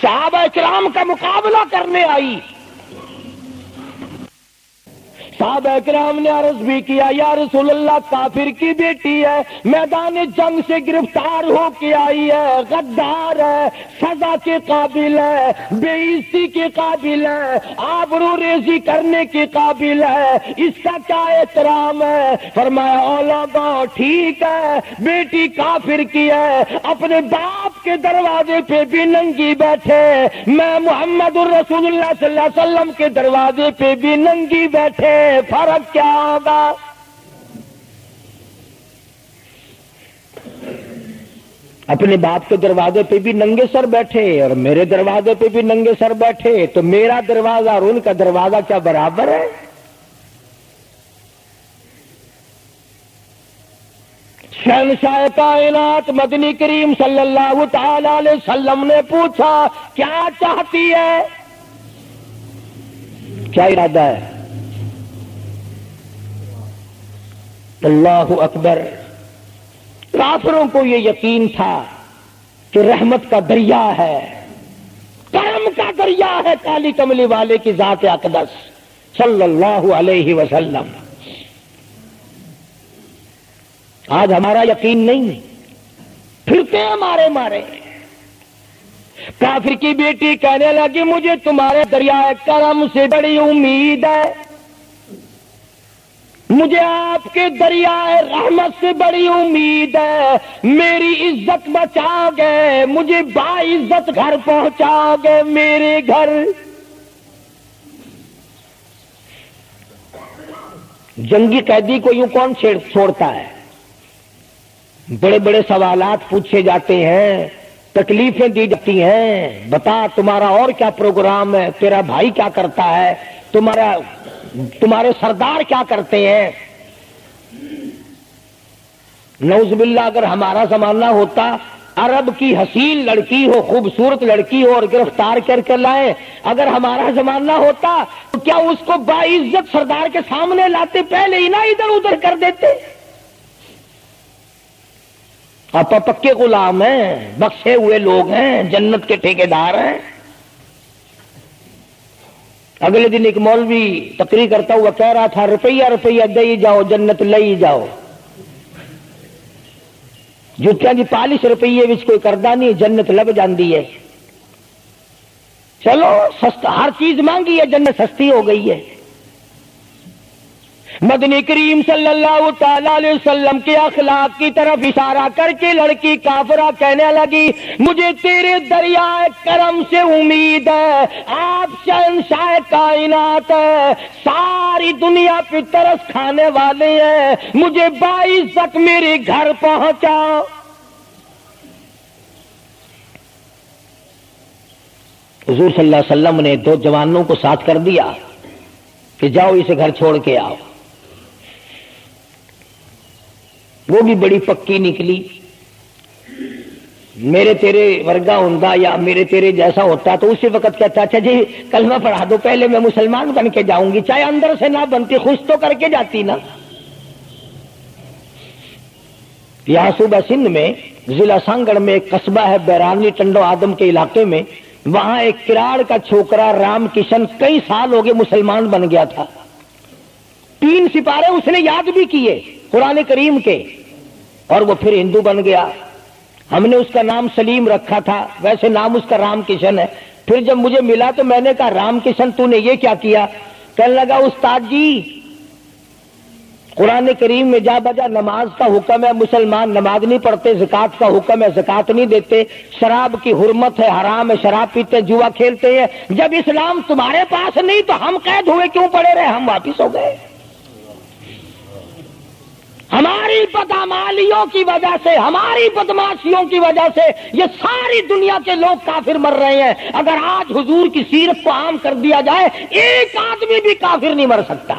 S1: صحابہ کرام کا مقابلہ کرنے آئی۔ صحابہ کرام نے عرض بھی کیا، یا رسول اللہ کافر کی بیٹی ہے، میدان جنگ سے گرفتار ہو کے آئی ہے، غدار ہے، سزا کے قابل ہے، بے عزتی کے قابل ہے، آبرو ریزی کرنے کے قابل ہے، اس کا کیا احترام ہے؟ فرمایا علماء ٹھیک ہے بیٹی کافر کی ہے، اپنے باپ کے دروازے پہ بھی ننگی بیٹھے، میں محمد الرسول اللہ صلی اللہ علیہ وسلم کے دروازے پہ بھی ننگی بیٹھے، فرق کیا ہوگا؟ اپنے باپ کے دروازے پہ بھی ننگے سر بیٹھے اور میرے دروازے پہ بھی ننگے سر بیٹھے، تو میرا دروازہ اور ان کا دروازہ کیا برابر ہے؟ شہنشاہ کائنات مدنی کریم صلی اللہ تعالی علیہ وسلم نے پوچھا کیا چاہتی ہے، کیا ارادہ ہے؟ اللہ اکبر۔ کافروں کو یہ یقین تھا کہ رحمت کا دریا ہے، کرم کا دریا ہے کالی کملی والے کی ذات اقدس صلی اللہ علیہ وسلم۔ آج ہمارا یقین نہیں، پھرتے ہیں مارے مارے۔ کافر کی بیٹی کہنے لگی مجھے تمہارے دریائے کرم سے بڑی امید ہے، مجھے آپ کے دریائے رحمت سے بڑی امید ہے، میری عزت بچا گئے، مجھے باعزت گھر پہنچا گئے، میرے گھر۔ جنگی قیدی کو یوں کون چھوڑتا ہے؟ بڑے بڑے سوالات پوچھے جاتے ہیں، تکلیفیں دی جاتی ہیں، بتا تمہارا اور کیا پروگرام ہے، تیرا بھائی کیا کرتا ہے، تمہارے سردار کیا کرتے ہیں۔ نعوذ باللہ اگر ہمارا زمانہ ہوتا، عرب کی حسین لڑکی ہو، خوبصورت لڑکی ہو اور گرفتار کر کے لائے، اگر ہمارا زمانہ ہوتا تو کیا اس کو باعزت سردار کے سامنے لاتے؟ پہلے ہی نہ ادھر ادھر کر دیتے۔ آپ پکے غلام ہیں، بخشے ہوئے لوگ ہیں، جنت کے ٹھیکیدار ہیں۔ اگلے دن ایک مولوی تقریر کرتا ہوا کہہ رہا تھا روپیہ روپیہ دے جاؤ جنت لے جاؤ۔ جتیا جی 40 روپیے وچ کوئی کردہ نہیں، جنت لب جاندی ہے۔ چلو سستا، ہر چیز مانگی ہے، جنت سستی ہو گئی ہے۔ مدنی کریم صلی اللہ تعالی علیہ وسلم کے اخلاق کی طرف اشارہ کر کے لڑکی کافرہ کہنے لگی مجھے تیرے دریائے کرم سے امید ہے، آپ شہنشاہ کائنات ہے، ساری دنیا پہ ترس کھانے والے ہیں، مجھے باعزت میرے گھر پہنچاؤ۔ حضور صلی اللہ علیہ وسلم نے دو جوانوں کو ساتھ کر دیا کہ جاؤ اسے گھر چھوڑ کے آؤ۔ وہ بھی بڑی پکی نکلی، میرے تیرے ورگا ہوندا یا میرے تیرے جیسا ہوتا تو اسی وقت کہتا اچھا جی کلمہ پڑھا دو، پہلے میں مسلمان بن کے جاؤں گی، چاہے اندر سے نہ بنتی خوش تو کر کے جاتی نا۔ یہاں صوبہ سندھ میں ضلع سانگڑ میں ایک قصبہ ہے بیرانی ٹنڈو آدم کے علاقے میں، وہاں ایک کراڑ کا چھوکرا رام کشن کئی سال ہو گئے مسلمان بن گیا تھا، 3 سپارے اس نے یاد بھی کیے قرآن کریم کے، اور وہ پھر ہندو بن گیا۔ ہم نے اس کا نام سلیم رکھا تھا، ویسے نام اس کا رام کشن ہے۔ پھر جب مجھے ملا تو میں نے کہا رام کشن تو نے یہ کیا کیا؟ کہنے لگا استاد جی قرآن کریم میں جا بجا نماز کا حکم ہے، مسلمان نماز نہیں پڑھتے، زکوٰۃ کا حکم ہے زکوٰۃ نہیں دیتے، شراب کی حرمت ہے حرام ہے شراب پیتے جوا کھیلتے ہیں، جب اسلام تمہارے پاس نہیں تو ہم قید ہوئے کیوں پڑے رہے؟ ہم واپس ہو گئے۔ ہماری بدعمالیوں کی وجہ سے، ہماری بدماشیوں کی وجہ سے یہ ساری دنیا کے لوگ کافر مر رہے ہیں۔ اگر آج حضور کی سیرت کو عام کر دیا جائے ایک آدمی بھی کافر نہیں مر سکتا۔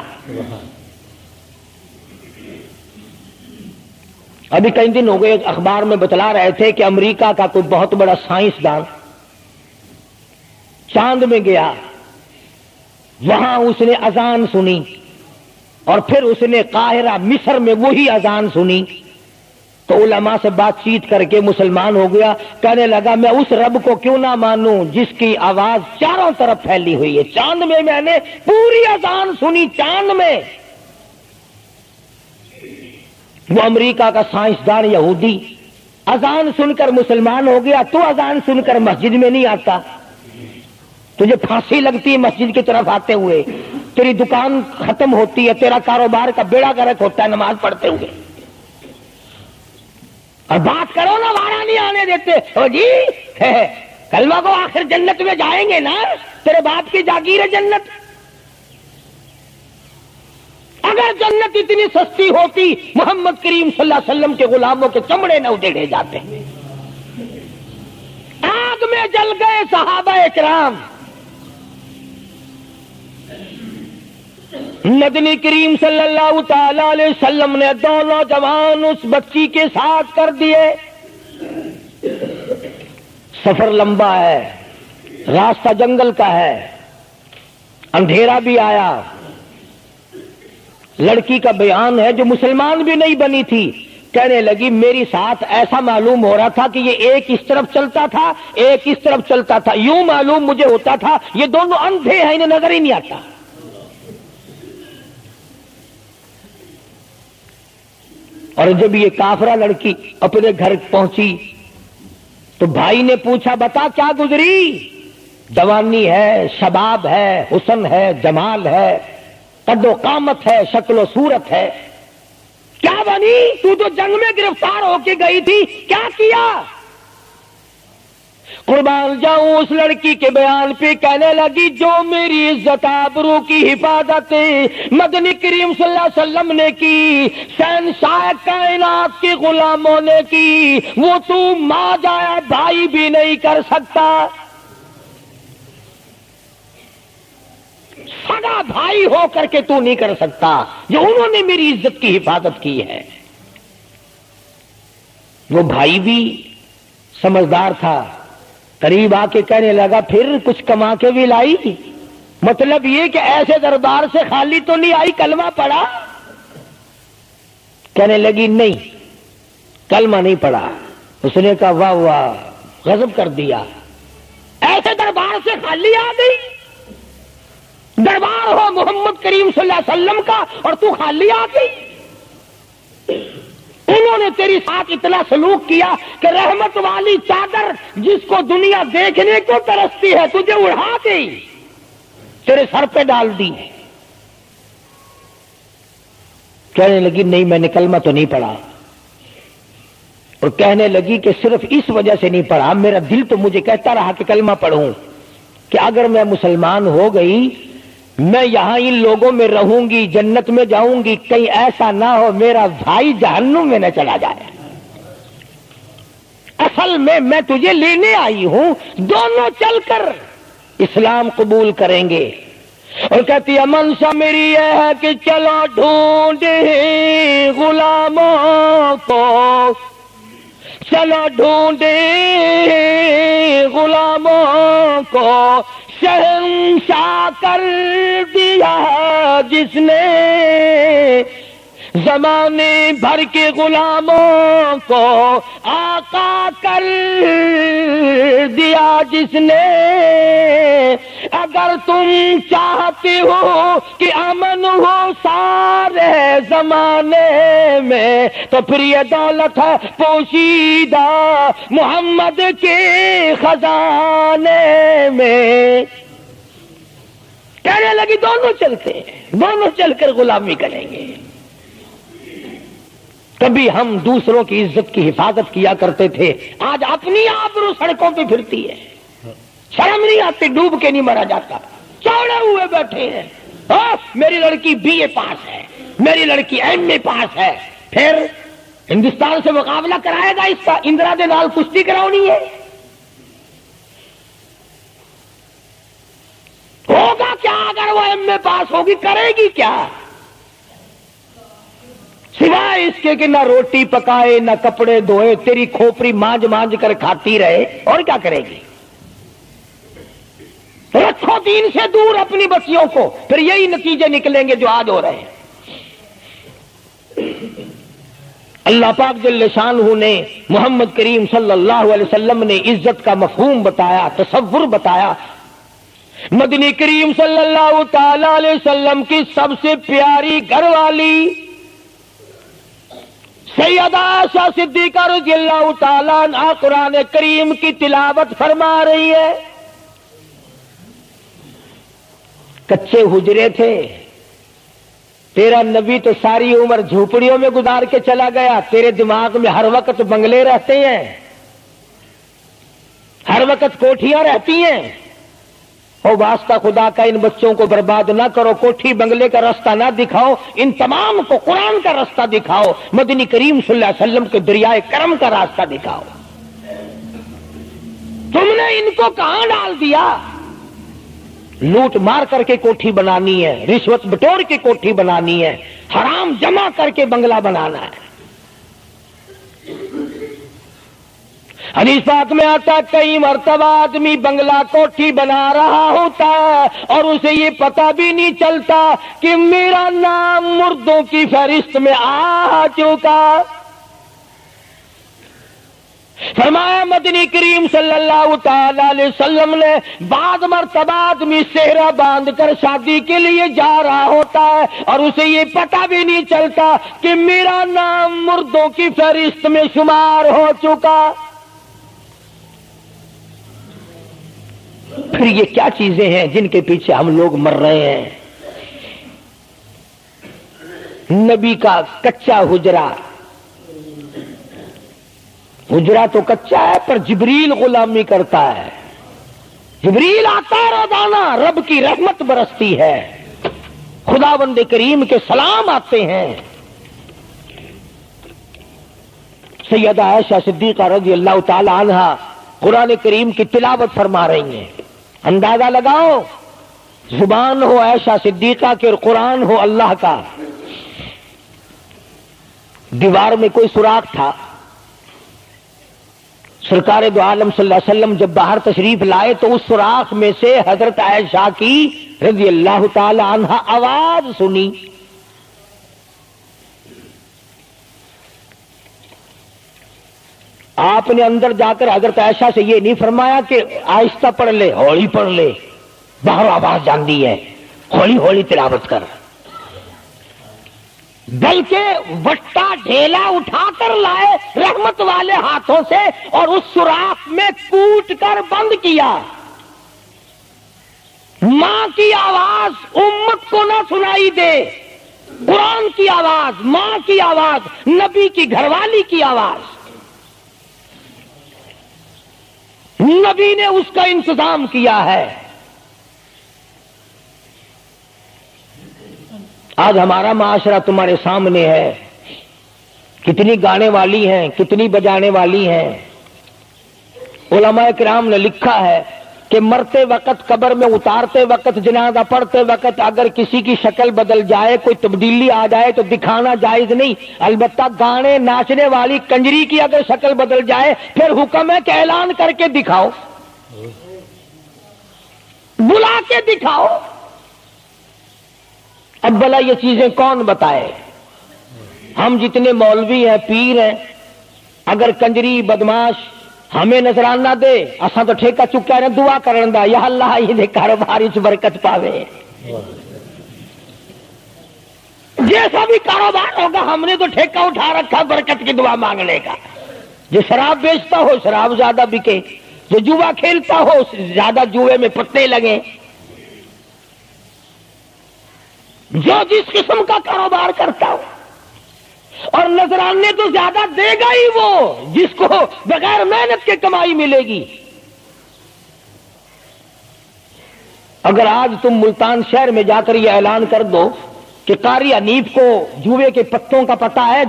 S1: ابھی کئی دن ہو گئے اخبار میں بتلا رہے تھے کہ امریکہ کا کوئی بہت بڑا سائنسدان چاند میں گیا، وہاں اس نے اذان سنی اور پھر اس نے قاہرہ مصر میں وہی اذان سنی تو علماء سے بات چیت کر کے مسلمان ہو گیا۔ کہنے لگا میں اس رب کو کیوں نہ مانوں جس کی آواز چاروں طرف پھیلی ہوئی ہے، چاند میں نے پوری اذان سنی، چاند میں۔ وہ امریکہ کا سائنسدان یہودی اذان سن کر مسلمان ہو گیا، تو اذان سن کر مسجد میں نہیں آتا، تجھے پھانسی لگتی ہے مسجد کی طرف آتے ہوئے، تیری دکان ختم ہوتی ہے، تیرا کاروبار کا بیڑا گرک ہوتا ہے نماز پڑھتے ہوئے، اور بات کرو نا وارا نہیں آنے دیتے۔ او جی کلمہ کو آخر جنت میں جائیں گے نا، تیرے باپ کی جاگیر ہے جنت۔ اگر جنت اتنی سستی ہوتی محمد کریم صلی اللہ علیہ وسلم کے غلاموں کے چمڑے نہ ادھیڑے جاتے، آگ میں جل گئے صحابہ اکرام۔ مدنی کریم صلی اللہ تعالی علیہ وسلم نے دونوں جوان اس بچی کے ساتھ کر دیے۔ سفر لمبا ہے، راستہ جنگل کا ہے، اندھیرا بھی آیا۔ لڑکی کا بیان ہے جو مسلمان بھی نہیں بنی تھی، کہنے لگی میری ساتھ ایسا معلوم ہو رہا تھا کہ یہ ایک اس طرف چلتا تھا ایک اس طرف چلتا تھا، یوں معلوم مجھے ہوتا تھا یہ دونوں اندھے ہیں، انہیں نظر ہی نہیں آتا۔ اور جب یہ کافرہ لڑکی اپنے گھر پہنچی تو بھائی نے پوچھا بتا کیا گزری؟ جوانی ہے، شباب ہے، حسن ہے، جمال ہے، قد و قامت ہے، شکل و صورت ہے، کیا بنی؟ تو جنگ میں گرفتار ہو کے گئی تھی، کیا کیا؟ قربان جاؤں اس لڑکی کے بیان پہ کہنے لگی جو میری عزت آبرو کی حفاظت مدنی کریم صلی اللہ علیہ وسلم نے کی، شہنشاہ کائنات کے غلاموں نے کی، وہ تو ماں جایا بھائی بھی نہیں کر سکتا، سگا بھائی ہو کر کے تو نہیں کر سکتا جو انہوں نے میری عزت کی حفاظت کی ہے۔ وہ بھائی بھی سمجھدار تھا، قریب آ کے کہنے لگا پھر کچھ کما کے بھی لائی؟ مطلب یہ کہ ایسے دربار سے خالی تو نہیں آئی، کلمہ پڑھا؟ کہنے لگی نہیں کلمہ نہیں پڑھا۔ اس نے کہا واہ واہ، غضب کر دیا، ایسے دربار سے خالی آ گئی؟ دربار ہو محمد کریم صلی اللہ علیہ وسلم کا اور تو خالی آ گئی؟ انہوں نے تیری ساتھ اتنا سلوک کیا کہ رحمت والی چادر جس کو دنیا دیکھنے کو ترستی ہے تجھے اڑا گئی، تیرے سر پہ ڈال دی۔ کہنے لگی نہیں میں نے کلمہ تو نہیں پڑھا، اور کہنے لگی کہ صرف اس وجہ سے نہیں پڑھا، میرا دل تو مجھے کہتا رہا کہ کلمہ پڑھوں، کہ اگر میں مسلمان ہو گئی میں یہاں ان لوگوں میں رہوں گی، جنت میں جاؤں گی، کہیں ایسا نہ ہو میرا بھائی جہنم میں نہ چلا جائے، اصل میں تجھے لینے آئی ہوں، دونوں چل کر اسلام قبول کریں گے۔ اور کہتی ہے منشا میری یہ ہے کہ چلو ڈھونڈے غلاموں کو، چلو ڈھونڈے غلاموں کو، شہنشاہ کر دیا جس نے زمانے بھر کے غلاموں کو، آقا کر دیا جس نے۔ اگر تم چاہتے ہو کہ امن ہو سارے زمانے میں تو پھر یہ دولت ہے پوشیدہ محمد کے خزانے میں۔ کہنے لگی دونوں چلتے ہیں، دونوں چل کر غلامی کریں گے۔ کبھی ہم دوسروں کی عزت کی حفاظت کیا کرتے تھے، آج اپنی آبرو سڑکوں پہ پھرتی ہے، شرم نہیں آتی، ڈوب کے نہیں مرا جاتا، چوڑے ہوئے بیٹھے ہیں۔ میری لڑکی BA پاس ہے، میری لڑکی MA پاس ہے، پھر ہندوستان سے مقابلہ کرائے گا اس کا، اندرا دے نال کشتی کراؤنی ہے، ہوگا کیا اگر وہ MA پاس ہوگی، کرے گی کیا؟ سوائے اس کے کہ نہ روٹی پکائے نہ کپڑے دھوئے، تیری کھوپڑی مانج مانج کر کھاتی رہے، اور کیا کرے گی؟ رکھو دین سے دور اپنی بچیوں کو، پھر یہی نتیجے نکلیں گے جو آج ہو رہے ہیں۔ اللہ پاک جل شانہ نے محمد کریم صلی اللہ علیہ وسلم نے عزت کا مفہوم بتایا، تصور بتایا۔ مدنی کریم صلی اللہ تعالی علیہ وسلم کی سب سے پیاری گھر والی سیدہ عائشہ صدیقہ رضی اللہ تعالیٰ عنہا قرآن کریم کی تلاوت فرما رہی ہے۔ کچے حجرے تھے، تیرا نبی تو ساری عمر جھوپڑیوں میں گزار کے چلا گیا، تیرے دماغ میں ہر وقت بنگلے رہتے ہیں، ہر وقت کوٹھیاں رہتی ہیں۔ او واسطہ خدا کا ان بچوں کو برباد نہ کرو، کوٹھی بنگلے کا راستہ نہ دکھاؤ، ان تمام کو قرآن کا راستہ دکھاؤ، مدنی کریم صلی اللہ علیہ وسلم کے دریائے کرم کا راستہ دکھاؤ۔ تم نے ان کو کہاں ڈال دیا؟ لوٹ مار کر کے کوٹھی بنانی ہے، رشوت بٹور کے کوٹھی بنانی ہے، حرام جمع کر کے بنگلہ بنانا ہے۔ حدیث پاک میں آتا ہے کئی مرتبہ آدمی بنگلہ کوٹھی بنا رہا ہوتا ہے اور اسے یہ پتہ بھی نہیں چلتا کہ میرا نام مردوں کی فہرست میں آ چکا۔ فرمایا مدنی کریم صلی اللہ تعالی علیہ وسلم نے بعض مرتبہ آدمی صحرا باندھ کر شادی کے لیے جا رہا ہوتا ہے اور اسے یہ پتہ بھی نہیں چلتا کہ میرا نام مردوں کی فہرست میں شمار ہو چکا۔ پھر یہ کیا چیزیں ہیں جن کے پیچھے ہم لوگ مر رہے ہیں؟ نبی کا کچا حجرہ، حجرہ تو کچا ہے پر جبریل غلامی کرتا ہے، جبریل آتا ہے روزانہ، رب کی رحمت برستی ہے، خداوند کریم کے سلام آتے ہیں۔ سیدہ عائشہ صدیقہ رضی اللہ تعالی عنہا قرآن کریم کی تلاوت فرما رہی ہیں۔ اندازہ لگاؤ، زبان ہو عائشہ صدیقہ کے اور قرآن ہو اللہ کا۔ دیوار میں کوئی سوراخ تھا، سرکار دو عالم صلی اللہ علیہ وسلم جب باہر تشریف لائے تو اس سوراخ میں سے حضرت عائشہ کی رضی اللہ تعالی عنہا آواز سنی۔ آپ نے اندر جا کر حضرت عائشہ سے یہ نہیں فرمایا کہ آہستہ پڑھ لے، ہولی پڑھ لے، باہر آواز جاندی ہے، ہولی ہولی تلاوت کر، بلکہ وٹا ڈھیلا اٹھا کر لائے رحمت والے ہاتھوں سے اور اس سوراخ میں کوٹ کر بند کیا۔ ماں کی آواز امت کو نہ سنائی دے، قرآن کی آواز، ماں کی آواز، نبی کی گھر والی کی آواز، نبی نے اس کا انتظام کیا ہے۔ آج ہمارا معاشرہ تمہارے سامنے ہے، کتنی گانے والی ہیں، کتنی بجانے والی ہیں۔ علماء کرام نے لکھا ہے کہ مرتے وقت، قبر میں اتارتے وقت، جنازہ پڑھتے وقت اگر کسی کی شکل بدل جائے، کوئی تبدیلی آ جائے تو دکھانا جائز نہیں، البتہ گانے ناچنے والی کنجری کی اگر شکل بدل جائے پھر حکم ہے کہ اعلان کر کے دکھاؤ، بلا کے دکھاؤ۔ اب بھلا یہ چیزیں کون بتائے؟ ہم جتنے مولوی ہیں، پیر ہیں، اگر کنجری بدماش ہمیں نظرانہ دے، اساں تو ٹھیکہ چکا رہے دعا کرن دا، یا اللہ یہ کاروبار وچ برکت پاوے۔ جیسا بھی کاروبار ہوگا ہم نے تو ٹھیکہ اٹھا رکھا برکت کی دعا مانگنے کا۔ جو شراب بیچتا ہو شراب زیادہ بکے، جو جوا کھیلتا ہو زیادہ جوئے میں پتے لگے، جو جس قسم کا کاروبار کرتا ہو، اور نذرانے تو زیادہ دے گا ہی وہ جس کو بغیر محنت کے کمائی ملے گی۔ اگر آج تم ملتان شہر میں جا کر یہ اعلان کر دو کہ قاری حنیف کو جوئے کے پتوں کا پتہ ہے،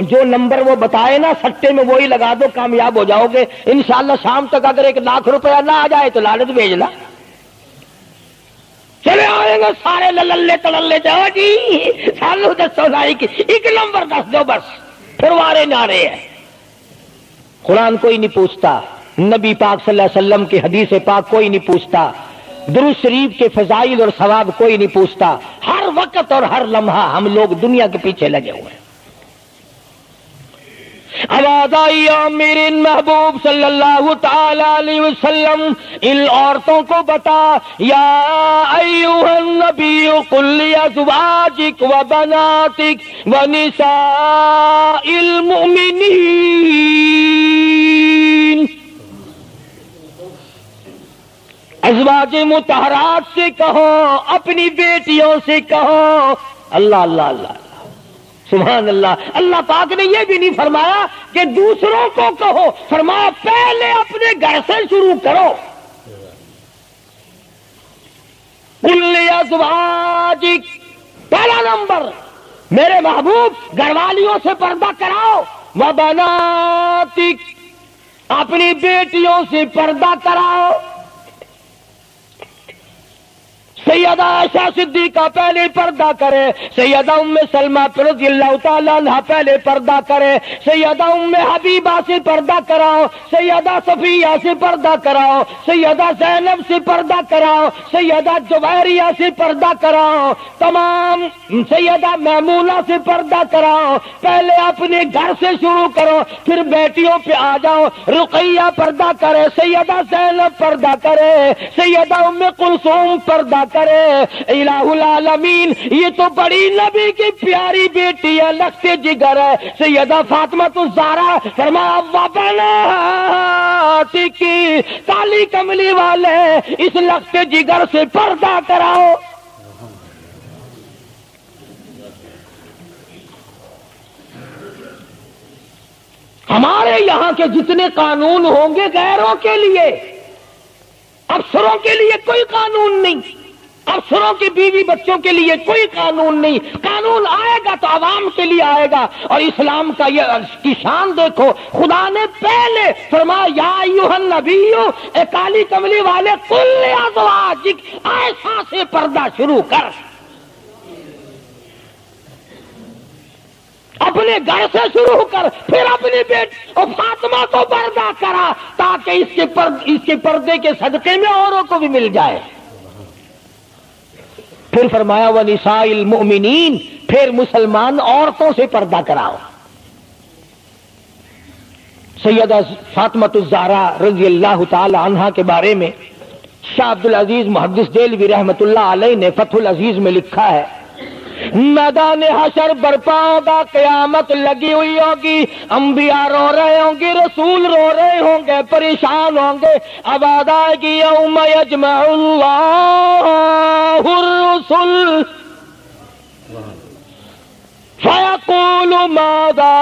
S1: جو نمبر وہ بتائے نا سٹے میں وہی لگا دو، کامیاب ہو جاؤ گے انشاءاللہ۔ شام تک اگر 1 لاکھ روپیہ نہ آ جائے تو لالچ بھیجنا، چلے آئیں گے سارے للے تللے جاؤ جی سالو دسو لائی کی 1 نمبر دس دو بس، پھر وارے نعرے ہیں۔ قرآن کوئی نہیں پوچھتا، نبی پاک صلی اللہ علیہ وسلم کی حدیث پاک کوئی نہیں پوچھتا، درود شریف کے فضائل اور ثواب کوئی نہیں پوچھتا۔ ہر وقت اور ہر لمحہ ہم لوگ دنیا کے پیچھے لگے ہوئے ہیں۔ آواز آئی میرے محبوب صلی اللہ تعالی علیہ وسلم ان عورتوں کو بتا، یا ایھا النبی قل لازواجک وبناتک ونساء المؤمنین، ازواج مطہرات سے کہو، اپنی بیٹیوں سے کہو۔ اللہ اللہ اللہ سبحان اللہ۔ اللہ پاک نے یہ بھی نہیں فرمایا کہ دوسروں کو کہو، فرمایا پہلے اپنے گھر سے شروع کرو۔ قل لازواجک، پہلا نمبر میرے محبوب گھر والیوں سے پردہ کراؤ، وبناتک، اپنی بیٹیوں سے پردہ کراؤ۔ سیدہ عائشہ صدیقہ پہلے پردہ کرے، سیدہ ام سلمہ رضی اللہ تعالیٰ عنہ پہلے پردہ کرے، سیدہ ام حبیبہ سے پردہ کراؤ، سیدہ صفیہ سے پردہ کراؤ، سیدہ زینب سے پردہ کراؤ، سیدہ جویریہ سے پردہ کراؤ، تمام سیدہ میمونہ سے پردہ کراؤ۔ پہلے اپنے گھر سے شروع کرو، پھر بیٹیوں پہ آ جاؤ۔ رقیہ پردہ کرے، سیدہ زینب پردہ کرے، سیدہ ام کلثوم پردہ کرے۔ الہ العالمین، یہ تو بڑی نبی کی پیاری بیٹی ہے، لخت جگر ہے، سیدہ فاطمہ الزہرا، فرمایا وبناتک، کالی کملی والے اس لخت جگر سے پردہ کراؤ۔ ہمارے یہاں کے جتنے قانون ہوں گے غیروں کے لیے، افسروں کے لیے کوئی قانون نہیں، افسروں کی بیوی بچوں کے لیے کوئی قانون نہیں۔ قانون آئے گا تو عوام کے لیے آئے گا۔ اور اسلام کا یہ کی شان دیکھو، خدا نے پہلے فرمایا یا ایھا النبی، اے کالی کملی والے، قل لازواجک، عائشہ سے پردہ شروع کر، اپنے گھر سے شروع کر، پھر اپنی بیٹی اور فاطمہ کو پردہ کرا، تاکہ اس کے پردے کے صدقے میں اوروں کو بھی مل جائے۔ پھر فرمایا وَنِسَاءِ الْمُؤْمِنِينَ، پھر مسلمان عورتوں سے پردہ کراؤ۔ سیدہ فاطمہ الزہرا رضی اللہ تعالی عنہا کے بارے میں شاہ عبد العزیز محدث دہلوی رحمۃ اللہ علیہ نے فتح العزیز میں لکھا ہے، میدان حشر برپا ہوگا، قیامت لگی ہوئی ہوگی، انبیاء رو رہے ہوں گے، رسول رو رہے ہوں گے، پریشان ہوں گے۔ آواز آئے گی یوم یجمع اللہ الرسل فَيَقُولُ مَاذَا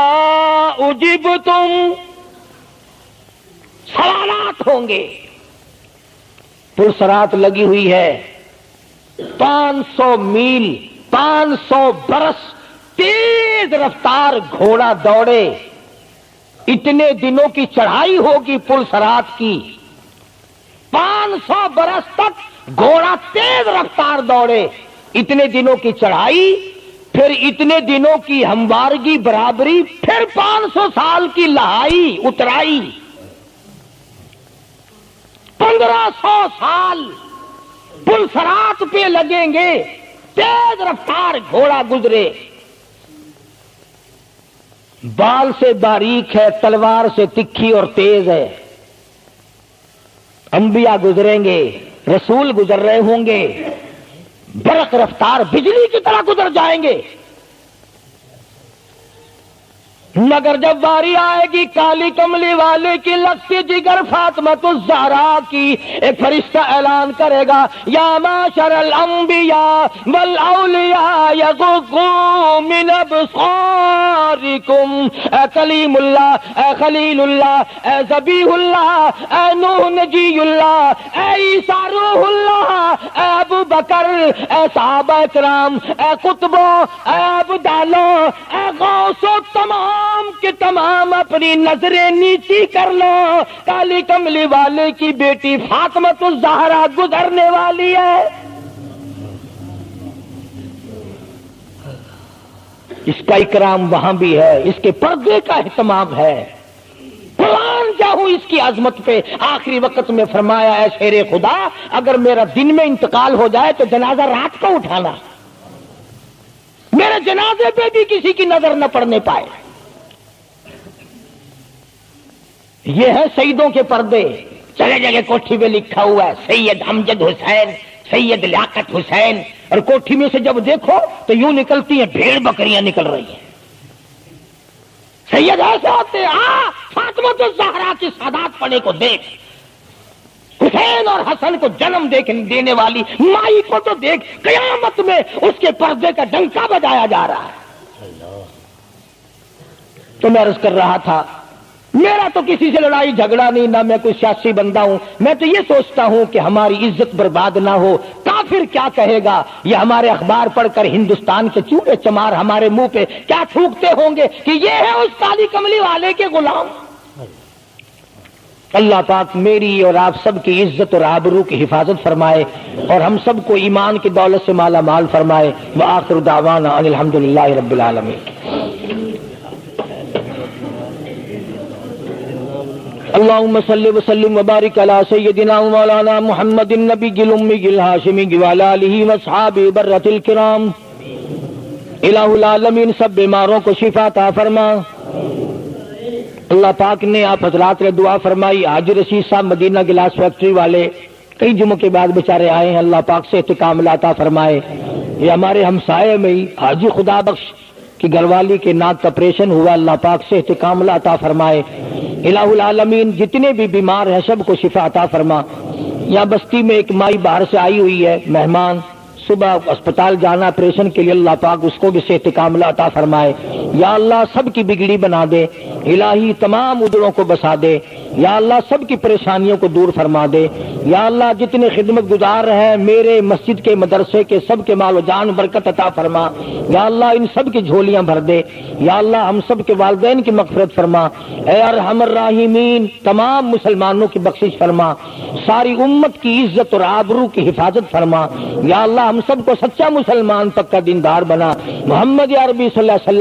S1: أُجِبْتُمْ، سوالات ہوں گے. پلسرات لگی ہوئی ہے، 500 میل 500 برس تیز رفتار گھوڑا دوڑے، اتنے دنوں کی چڑھائی ہوگی پلسرات کی. 500 برس تک گھوڑا تیز رفتار دوڑے، اتنے دنوں کی چڑھائی، پھر اتنے دنوں کی ہموارگی برابری، پھر 500 سال کی لہائی اترائی. 1500 سال پلسرات پہ لگیں گے، تیز رفتار گھوڑا گزرے. بال سے باریک ہے، تلوار سے تکھی اور تیز ہے. انبیاء گزریں گے، رسول گزر رہے ہوں گے، برق رفتار بجلی کی طرح گزر جائیں گے. مگر جب باری آئے گی کالی کملی والے کی لگتی جگر فاطمۃ الزہرا کی، ایک فرشتہ اعلان کرے گا یا معاشر الانبیاء والاولیاء یغضوا من ابصارکم. اے کلیم اللہ، اے خلیل اللہ، اے ذبیح اللہ، اے نوح نجی اللہ، اے عیسیٰ روح اللہ، اے ابو بکر، اے صحابہ کرام، اے قطبوں، اے ابدالوں، اے غوثوں، تمام کے تمام اپنی نظریں نیچی کر لو، کالی کملی والے کی بیٹی فاطمۃ الزہرا گزرنے والی ہے. اس کا اکرام وہاں بھی ہے، اس کے پردے کا اہتمام ہے. قرآن چاہوں اس کی عظمت پہ آخری وقت میں فرمایا ہے شیر خدا اگر میرا دن میں انتقال ہو جائے تو جنازہ رات کو اٹھانا، میرے جنازے پہ بھی کسی کی نظر نہ پڑنے پائے. یہ ہے سیدوں کے پردے. چلے جگہ کوٹھی پہ لکھا ہوا ہے سید امجد حسین، سید لیاقت حسین، اور کوٹھی میں سے جب دیکھو تو یوں نکلتی ہیں بھیڑ بکریاں نکل رہی ہیں. سید ایسے ہوتے فاطمۃ الزہرا کی سادات پڑے کو دیکھ، حسین اور حسن کو جنم دینے والی مائی کو تو دیکھ، قیامت میں اس کے پردے کا ڈنکا بجایا جا رہا ہے. تو میں عرض کر رہا تھا میرا تو کسی سے لڑائی جھگڑا نہیں، نہ میں کوئی سیاسی بندہ ہوں. میں تو یہ سوچتا ہوں کہ ہماری عزت برباد نہ ہو. کافر کیا کہے گا؟ یہ ہمارے اخبار پڑھ کر ہندوستان کے چوڑے چمار ہمارے منہ پہ کیا تھوکتے ہوں گے کہ یہ ہے اس کالی کملی والے کے غلام. اللہ پاک میری اور آپ سب کی عزت اور آبرو کی حفاظت فرمائے اور ہم سب کو ایمان کی دولت سے مالا مال فرمائے. وآخر دعوانا ان الحمدللہ رب العالمین. اللهم صل وسلم وبارك على سيدنا مولانا محمد النبي الأمي الهاشمي وعلى آله وأصحابه برة الكرام. الہ العالمین سب بیماروں کو شفا عطا فرما. اللہ پاک نے آپ حضرات نے دعا فرمائی. حاجی رشید صاحب مدینہ گلاس فیکٹری والے کئی جمعوں کے بعد بیچارے آئے ہیں، اللہ پاک سے استقامت عطا فرمائے. یہ ہمارے ہمسائے میں ہی حاجی خدا بخش کی گھر والی کے ناک کا آپریشن ہوا، اللہ پاک سے استقامت عطا فرمائے. الہ العالمین جتنے بھی بیمار ہیں سب کو شفا عطا فرما. یہاں بستی میں ایک مائی باہر سے آئی ہوئی ہے مہمان، صبح اسپتال جانا آپریشن کے لیے، اللہ پاک اس کو بھی صحت کاملہ عطا فرمائے. یا اللہ سب کی بگڑی بنا دے، الہی تمام ادڑوں کو بسا دے. یا اللہ سب کی پریشانیوں کو دور فرما دے. یا اللہ جتنے خدمت گزار ہیں میرے مسجد کے مدرسے کے سب کے مال و جان برکت عطا فرما. یا اللہ ان سب کی جھولیاں بھر دے. یا اللہ ہم سب کے والدین کی مغفرت فرما. اے ارحم الراحمین تمام مسلمانوں کی بخشش فرما. ساری امت کی عزت اور آبرو کی حفاظت فرما. یا اللہ ہم سب کو سچا مسلمان پکا دیندار بنا. محمد عربی صلی اللہ علیہ وسلم